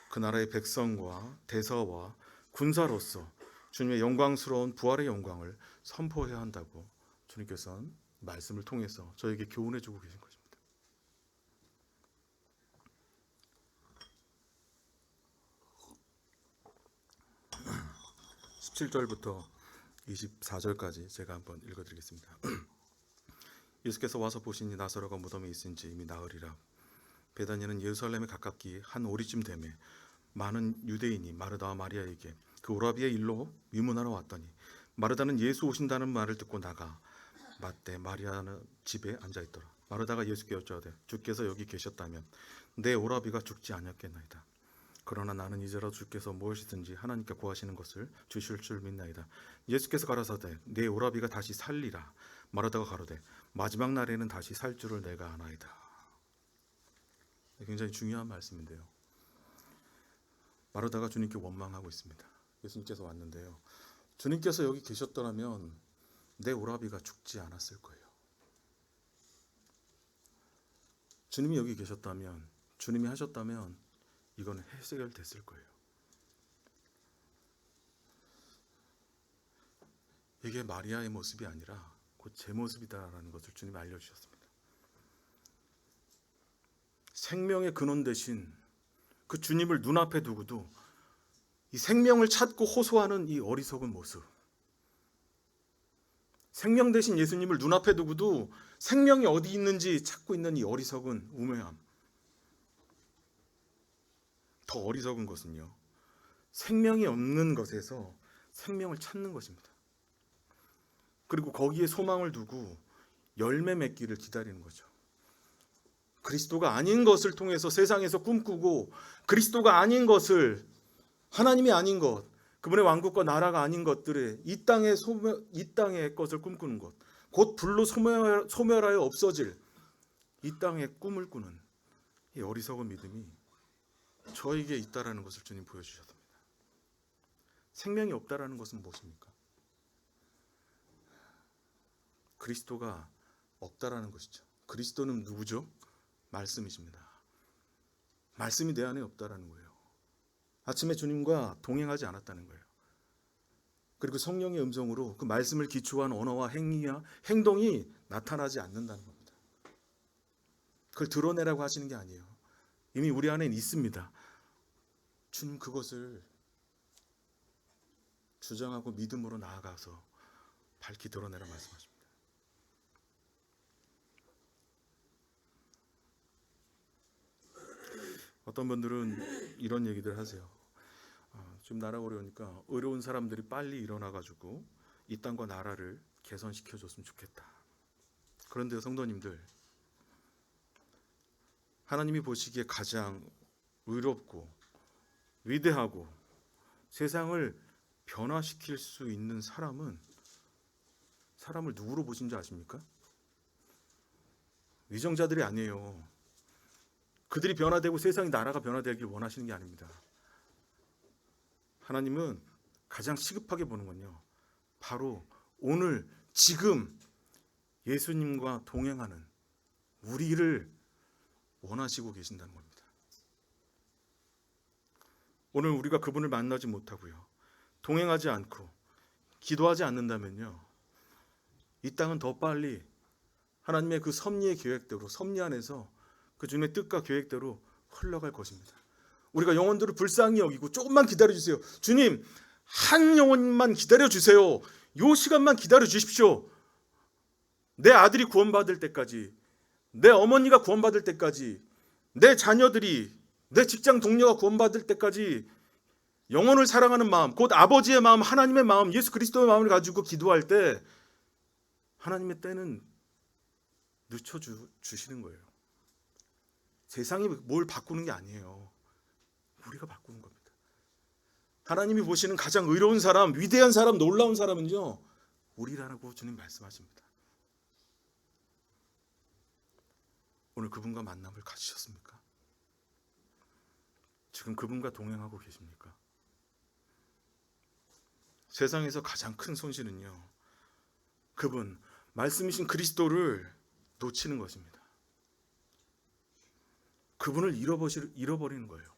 그 나라의 백성과 대사와 군사로서 주님의 영광스러운 부활의 영광을 선포해야 한다고 주님께서는 말씀을 통해서 저에게 교훈해 주고 계신 것입니다. 17절부터 24절까지 제가 한번 읽어드리겠습니다. 예수께서 와서 보시니 나사로가 무덤에 있은지 이미 나흘이라. 베다니는 예루살렘에 가깝기에 한 오리쯤 되매 많은 유대인이 마르다와 마리아에게 그 오라비의 일로 위문하러 왔더니 마르다는 예수 오신다는 말을 듣고 나가 맞대 마리아는 집에 앉아있더라. 마르다가 예수께 여쭤되 주께서 여기 계셨다면 내 오라비가 죽지 않았겠나이다. 그러나 나는 이제라도 주께서 무엇이든지 하나님께 구하시는 것을 주실 줄 믿나이다. 예수께서 가라사대 내 오라비가 다시 살리라. 마르다가 가로되 마지막 날에는 다시 살 줄을 내가 아나이다. 굉장히 중요한 말씀인데요. 마르다가 주님께 원망하고 있습니다. 예수님께서 왔는데요. 주님께서 여기 계셨더라면 내 오라비가 죽지 않았을 거예요. 주님이 여기 계셨다면, 주님이 하셨다면 이건 해결됐을 거예요. 이게 마리아의 모습이 아니라 곧 제 모습이다라는 것을 주님이 알려주셨습니다. 생명의 근원 대신 그 주님을 눈앞에 두고도 이 생명을 찾고 호소하는 이 어리석은 모습, 생명 대신 예수님을 눈앞에 두고도 생명이 어디 있는지 찾고 있는 이 어리석은 우매함. 더 어리석은 것은요, 생명이 없는 것에서 생명을 찾는 것입니다. 그리고 거기에 소망을 두고 열매 맺기를 기다리는 거죠. 그리스도가 아닌 것을 통해서 세상에서 꿈꾸고, 그리스도가 아닌 것을, 하나님이 아닌 것, 그분의 왕국과 나라가 아닌 것들에 이 땅의 것을 꿈꾸는 것, 곧 불로 소멸하여 없어질 이 땅의 꿈을 꾸는 이 어리석은 믿음이 저에게 있다라는 것을 주님 보여주셨습니다. 생명이 없다라는 것은 무엇입니까? 그리스도가 없다라는 것이죠. 그리스도는 누구죠? 말씀이십니다. 말씀이 내 안에 없다라는 거예요. 아침에 주님과 동행하지 않았다는 거예요. 그리고 성령의 음성으로 그 말씀을 기초한 언어와 행동이 나타나지 않는다는 겁니다. 그걸 드러내라고 하시는 게 아니에요. 이미 우리 안에 있습니다. 주님 그것을 주장하고 믿음으로 나아가서 밝히 드러내라 말씀하십니다. 어떤 분들은 이런 얘기들 하세요. 지금 나라가 어려우니까 어려운 사람들이 빨리 일어나가지고 이 땅과 나라를 개선시켜줬으면 좋겠다. 그런데 성도님들, 하나님이 보시기에 가장 의롭고 위대하고 세상을 변화시킬 수 있는 사람을 누구로 보신지 아십니까? 위정자들이 아니에요. 그들이 변화되고 세상이, 나라가 변화되길 원하시는 게 아닙니다. 하나님은 가장 시급하게 보는 건요, 바로 오늘 지금 예수님과 동행하는 우리를 원하시고 계신다는 겁니다. 오늘 우리가 그분을 만나지 못하고요, 동행하지 않고 기도하지 않는다면요, 이 땅은 더 빨리 하나님의 그 섭리의 계획대로, 섭리 안에서 그 주님의 뜻과 계획대로 흘러갈 것입니다. 우리가 영혼들을 불쌍히 여기고 조금만 기다려주세요. 주님, 한 영혼만 기다려주세요. 요 시간만 기다려주십시오. 내 아들이 구원받을 때까지, 내 어머니가 구원받을 때까지, 내 자녀들이, 내 직장 동료가 구원받을 때까지 영혼을 사랑하는 마음, 곧 아버지의 마음, 하나님의 마음, 예수 그리스도의 마음을 가지고 기도할 때 하나님의 때는 늦춰주시는 거예요. 세상이 뭘 바꾸는 게 아니에요. 우리가 바꾸는 겁니다. 하나님이 보시는 가장 의로운 사람, 위대한 사람, 놀라운 사람은요, 우리라고 주님 말씀하십니다. 오늘 그분과 만남을 가지셨습니까? 지금 그분과 동행하고 계십니까? 세상에서 가장 큰 손실은요, 그분, 말씀이신 그리스도를 놓치는 것입니다. 그분을 잃어버리는 거예요.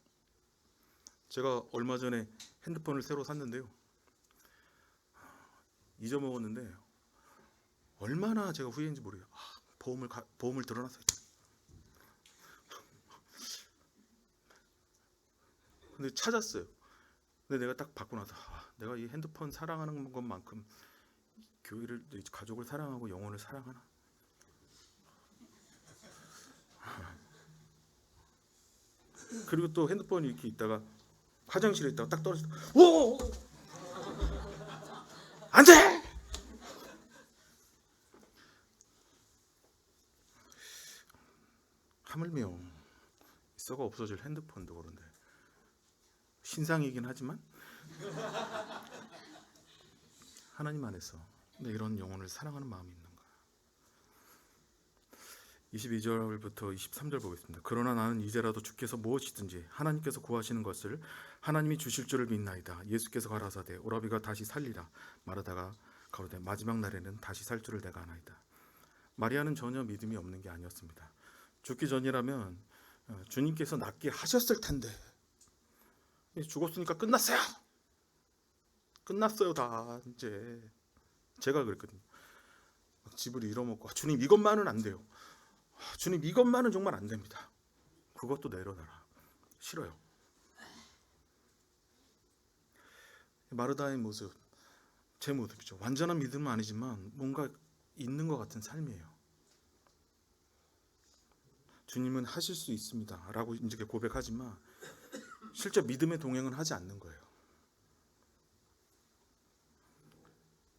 제가 얼마 전에 핸드폰을 새로 샀는데요, 잊어먹었는데 얼마나 제가 후회인지 모르겠어요. 보험을 들어놨어요. 근데 찾았어요. 근데 내가 딱 받고 나서 내가 이 핸드폰 사랑하는 것만큼 교회를, 가족을 사랑하고 영혼을 사랑하나? 그리고 또 핸드폰이 이렇게 있다가 화장실에 있다가 딱 떨어졌다. 오! 안 돼! 하물며 썩어 없어질 핸드폰도 그런데 신상이긴 하지만 하나님 안에서 내 이런 영혼을 사랑하는 마음이 있는가? 22절부터 23절 보겠습니다. 그러나 나는 이제라도 주께서 무엇이든지 하나님께서 구하시는 것을 하나님이 주실 줄을 믿나이다. 예수께서 가라사대 오라비가 다시 살리라 말하다가 가로되 마지막 날에는 다시 살 줄을 내가 아나이다. 마리아는 전혀 믿음이 없는 게 아니었습니다. 죽기 전이라면 주님께서 낫게 하셨을 텐데 죽었으니까 끝났어요. 끝났어요 다 이제. 제가 그랬거든요. 집을 잃어먹고 주님 이것만은 안 돼요. 주님 이것만은 정말 안 됩니다. 그것도 내려놔라. 싫어요. 마르다의 모습, 제 모습이죠. 완전한 믿음은 아니지만 뭔가 있는 것 같은 삶이에요. 주님은 하실 수 있습니다 라고 이제 고백하지만 실제 믿음의 동행은 하지 않는 거예요.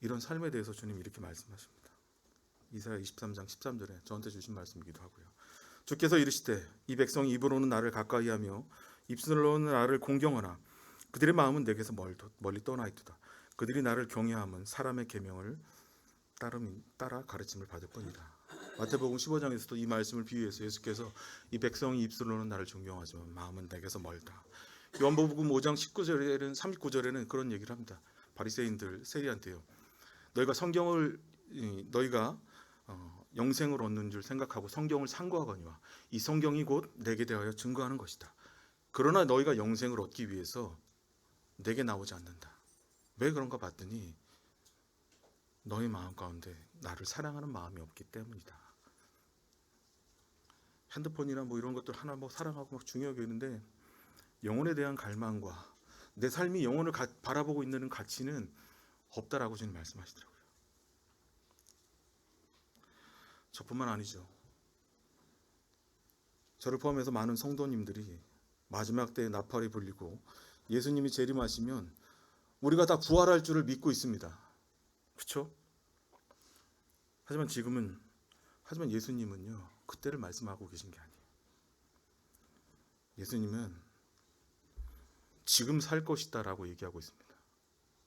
이런 삶에 대해서 주님이 이렇게 말씀하십니다. 이사야 23장 13절에 저한테 주신 말씀이기도 하고요. 주께서 이르시되 이 백성이 입으로는 나를 가까이하며 입술로는 나를 공경하나 그들의 마음은 내게서 멀리 떠나 있도다. 그들이 나를 경외함은 사람의 계명을 따라 가르침을 받을 뿐이다. 마태복음 15장에서도 이 말씀을 비유해서 예수께서 이 백성이 입술로는 나를 존경하지만 마음은 내게서 멀다. 요한복음 5장 19절에는 39절에는 그런 얘기를 합니다. 바리새인들 세리한테요. 너희가 영생을 얻는 줄 생각하고 성경을 상고하거니와 이 성경이 곧 내게 대하여 증거하는 것이다. 그러나 너희가 영생을 얻기 위해서 내게 나오지 않는다. 왜 그런가 봤더니 너희 마음 가운데 나를 사랑하는 마음이 없기 때문이다. 핸드폰이나 뭐 이런 것들 하나 뭐 사랑하고 막 중요하게 있는데 영혼에 대한 갈망과 내 삶이 영혼을 바라보고 있는 가치는 없다라고 주님 말씀하시더라고요. 저뿐만 아니죠. 저를 포함해서 많은 성도님들이 마지막 때에 나팔이 불리고 예수님이 재림하시면 우리가 다 부활할 줄을 믿고 있습니다. 그렇죠? 하지만 예수님은요 그때를 말씀하고 계신 게 아니에요. 예수님은 지금 살 것이다 라고 얘기하고 있습니다.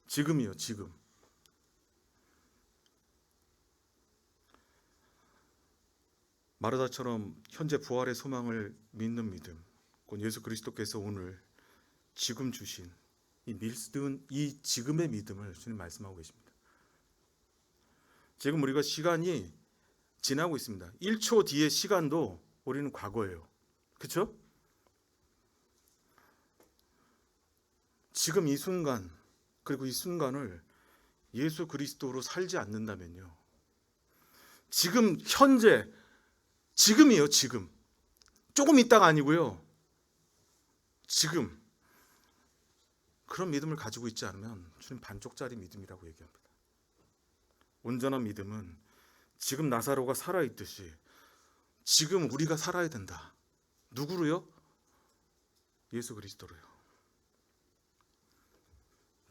지금이요, 지금. 마르다처럼 현재 부활의 소망을 믿는 믿음, 곧 예수 그리스도께서 오늘 지금 주신 이 지금의 믿음을 주님 말씀하고 계십니다. 지금 우리가 시간이 지나고 있습니다. 1초 뒤의 시간도 우리는 과거예요. 그렇죠? 지금 이 순간, 그리고 이 순간을 예수 그리스도로 살지 않는다면요. 지금 현재 지금이에요. 지금. 조금 있다가 아니고요. 지금. 그런 믿음을 가지고 있지 않으면 주님 반쪽짜리 믿음이라고 얘기합니다. 온전한 믿음은 지금 나사로가 살아있듯이 지금 우리가 살아야 된다. 누구로요? 예수 그리스도로요.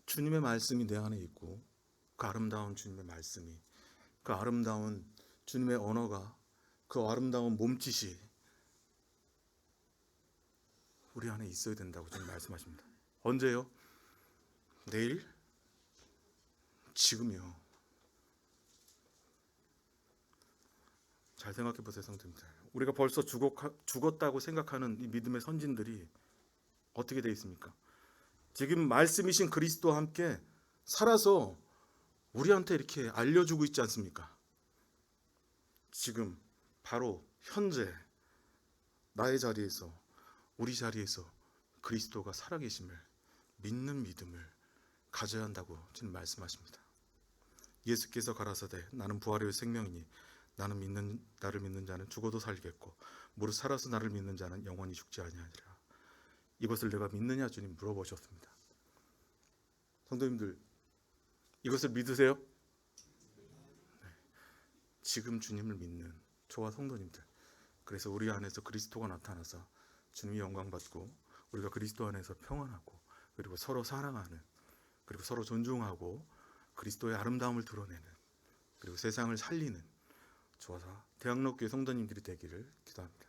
주님의 말씀이 내 안에 있고 그 아름다운 주님의 말씀이, 그 아름다운 주님의 언어가, 그 아름다운 몸짓이 우리 안에 있어야 된다고 주님 말씀하십니다. 언제요? 내일? 지금이요. 잘 생각해 보세요, 성도님들. 우리가 벌써 죽었다고 생각하는 이 믿음의 선진들이 어떻게 되어 있습니까? 지금 말씀이신 그리스도와 함께 살아서 우리한테 이렇게 알려주고 있지 않습니까? 지금 바로 현재 나의 자리에서, 우리 자리에서 그리스도가 살아계심을 믿는 믿음을 가져야 한다고 지금 말씀하십니다. 예수께서 가라사대 나는 부활의 생명이니 나를 믿는 자는 죽어도 살겠고 무릇 살아서 나를 믿는 자는 영원히 죽지 아니하리라. 이것을 내가 믿느냐 주님 물어보셨습니다. 성도님들 이것을 믿으세요? 네. 지금 주님을 믿는 저와 성도님들, 그래서 우리 안에서 그리스도가 나타나서 주님이 영광받고 우리가 그리스도 안에서 평안하고 그리고 서로 사랑하는, 그리고 서로 존중하고 그리스도의 아름다움을 드러내는, 그리고 세상을 살리는 저와 대학로교회 성도님들이 되기를 기도합니다.